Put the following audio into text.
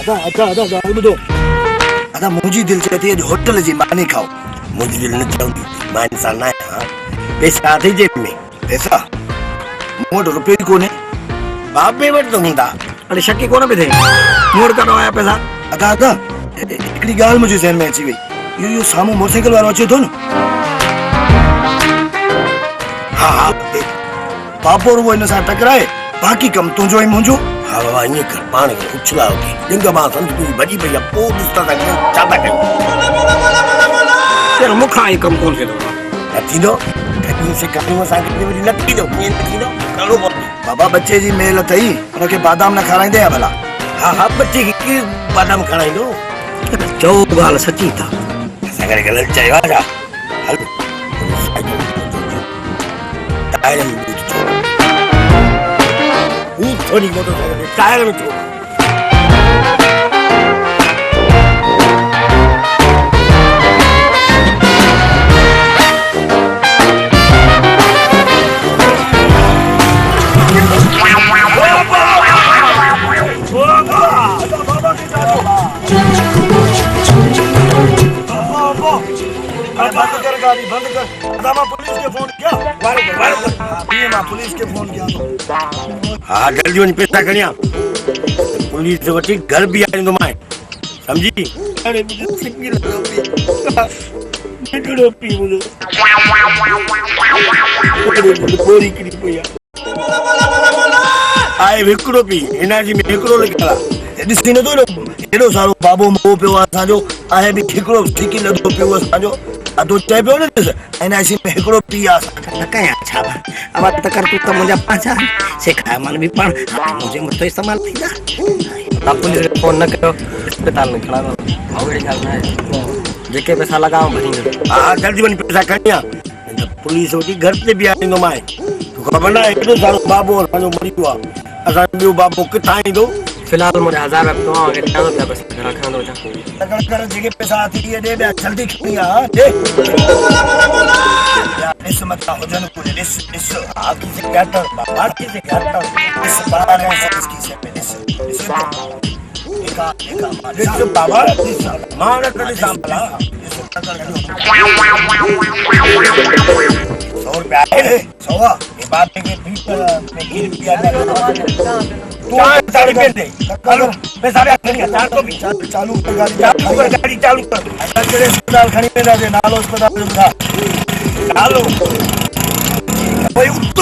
अदा ॿुधो अदा मुंहिंजी दिलि चए थी अॼु होटल जी मानी खाओ मुंहिंजी दिलि न चवंदी मां इंसान आहियां पैसा अथई जेब में पैसा मूं वटि रुपयो ई कोन्हे बाबे वटि त हूंदा अड़े शकी कोन पई थिए मूं वटि काॾो आया पैसा अदा हिकिड़ी ॻाल्हि मुंहिंजे ज़हन में अची वई इहो साम्हूं मोटरसाइकिल वारो अचे थो न हा बाबो रुगो हिन सां टकराए बाक़ी कमु तुंहिंजो ऐं मुंहिंजो हा बाबा ईअं कर पाण खे उछला वठी लिंग मां सम्झ तुंहिंजी भॼी पई आहे पोइ ॾिस था कयूं छा था कयूं मूंखां ई कमु कोन थींदो न थींदो कयूं असांखे न थींदो कीअं न थींदो करिणो पवंदो बाबा बच्चे जी मेल अथई हुनखे बादाम न खाराईंदे या भला हा बच्चे खे कीअं बादाम खाराईंदो चओ ॻाल्हि सची था असां करे ग़लति चयो आहे छा हल टायर में थोड़ी मोटरसाइकिल टायर में छो बंद कर पुलिस के फोन किया पुलिस के फोन किया हाँ जल्दी वञी पैसा खणिया पुलिस वठी घर भी आईंदो मां समझी अरे मुझे सिंगी निकड़ो पी मुझे बोरी किरी पई आए हिकड़ो पी हिना जी में हिकड़ो लिखला ॾिसी न थो हेॾो सारो बाबो मो पियो आहे असांजो आहे बि हिकिड़ो ठीकी लॻो पियो असांजो अधो चए पियो न एनआईसी में हिकिड़ो पी आहे न कयां छा अब त कर तूं त मुंहिंजा पंहिंजा सेखारे मन बि पाण मुंहिंजे मथां इस्तेमालु थींदा तव्हां पुलिस खे फोन न कयो अस्पताल में खड़ा अहिड़ी ॻाल्हि न आहे जेके पैसा लॻाओ भरींदो हा जल्दी वञी पैसा खणी आ पुलिस वठी घर ते बि आणींदो मां ख़बर न हेॾो सारो बाबो असांजो मरी वियो आहे असां ॿियो बाबो किथां ईंदो फिलहाल मुझे 1000 रुपया तव्हां खे ॾियां थो बस रखंदो जा कर जेके पैसा थी दे ॿिया जल्दी खणी आ दे ॾिस मत हुजन को ॾिस आखी से घाटा आखी से घाटा इस बार है इसकी से पे ॾिस ॾिस बाबा ॾिस मां न कॾहिं संभला 100 रुपया है 100 ये बात है कि बीच में गिर गया तू सारे पे दे हेलो पैसा रे खणी चालू भी चालू कर गाड़ी चालू कर तेरे अस्पताल खणी में दे नालो अस्पताल में बुला चालू भाई उठ